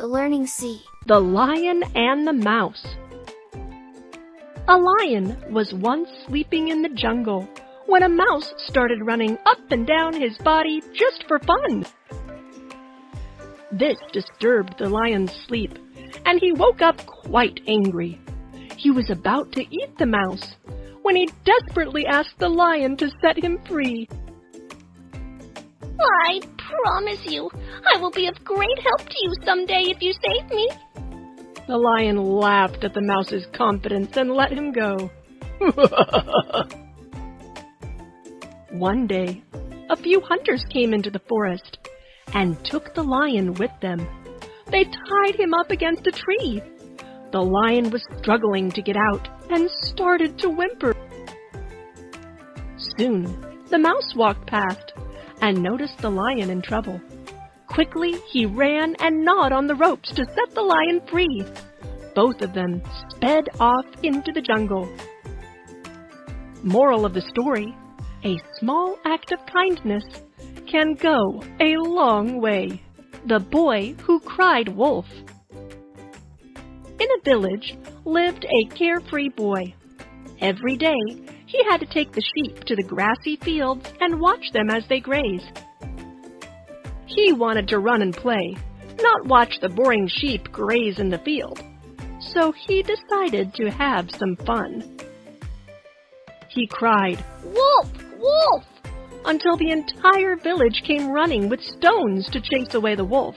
the Learning Sea. The Lion and the Mouse. A lion was once sleeping in the jungle when a mouse started running up and down his body just for fun. This disturbed the lion's sleep, and he woke up quite angry. He was about to eat the mouse when he desperately asked the lion to set him free. I promise you, I will be of great help to you someday if you save me. The lion laughed at the mouse's confidence and let him go. One day, a few hunters came into the forest and took the lion with them. They tied him up against a tree. The lion was struggling to get out and started to whimper. Soon, the mouse walked past and noticed the lion in trouble. Quickly, he ran and gnawed on the ropes to set the lion free. Both of them sped off into the jungle. Moral of the story: a small act of kindness can go a long way. The Boy Who Cried Wolf. In a village lived a carefree boy. Every day, he had to take the sheep to the grassy fields and watch them as they graze. He wanted to run and play, not watch the boring sheep graze in the field. So he decided to have some fun. He cried, "Wolf! Wolf!" until the entire village came running with stones to chase away the wolf.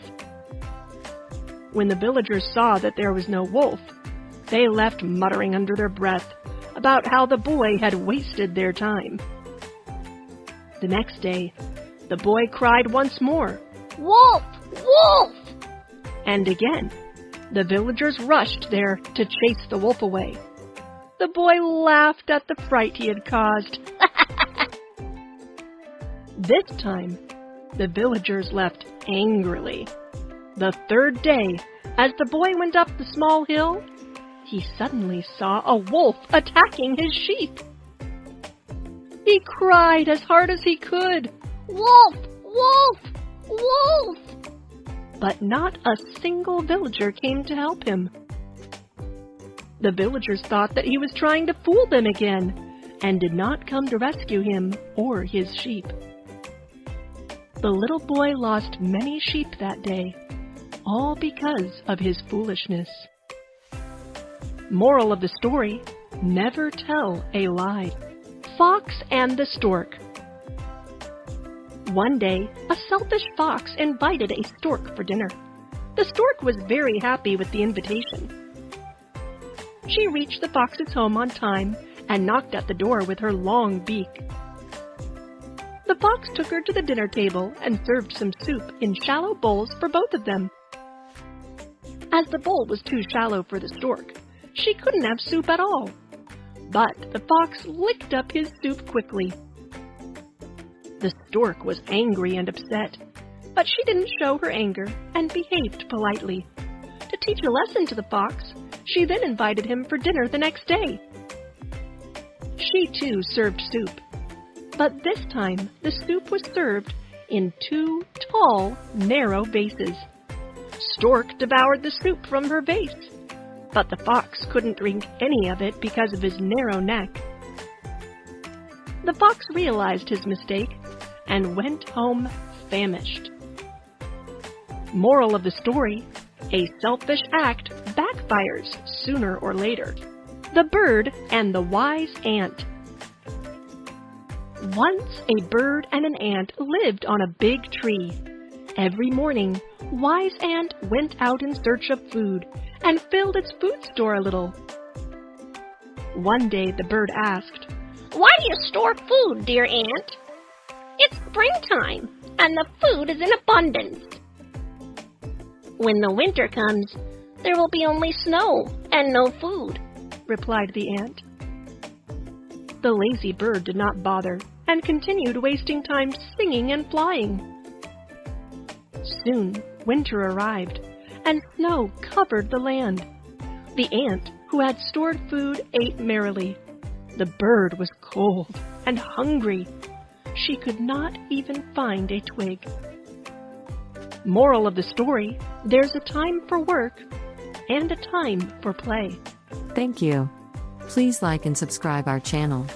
When the villagers saw that there was no wolf, they left muttering under their breath about how the boy had wasted their time. The next day, the boy cried once more, "Wolf! Wolf!" And again, the villagers rushed there to chase the wolf away. The boy laughed at the fright he had caused. This time, the villagers left angrily. The third day, as the boy went up the small hill, he suddenly saw a wolf attacking his sheep. He cried as hard as he could, "Wolf! Wolf! Wolf!" But not a single villager came to help him. The villagers thought that he was trying to fool them again and did not come to rescue him or his sheep. The little boy lost many sheep that day, all because of his foolishness. Moral of the story: never tell a lie. Fox and the Stork. One day, a selfish fox invited a stork for dinner. The stork was very happy with the invitation. She reached the fox's home on time and knocked at the door with her long beak. The fox took her to the dinner table and served some soup in shallow bowls for both of them. As the bowl was too shallow for the stork, she couldn't have soup at all. But the fox licked up his soup quickly. The stork was angry and upset, but she didn't show her anger and behaved politely. To teach a lesson to the fox, she then invited him for dinner the next day. She too served soup, but this time the soup was served in 2 tall, narrow vases. Stork devoured the soup from her vase, but the fox couldn't drink any of it because of his narrow neck. The fox realized his mistake and went home famished. Moral of the story: a selfish act backfires sooner or later. The Bird and the Wise Ant. Once a bird and an ant lived on a big tree. Every morning, Wise Ant went out in search of food and filled its food store a little. One day the bird asked, Why do you store food, dear ant? It's springtime, and the food is in abundance. When the winter comes, there will be only snow and no food, replied the ant. The lazy bird did not bother and continued wasting time singing and flying. Soon, winter arrived, and snow covered the land. The ant, who had stored food, ate merrily. The bird was cold and hungry. She could not even find a twig. Moral of the story, there's a time for work and a time for play. Thank you. Please like and subscribe our channel.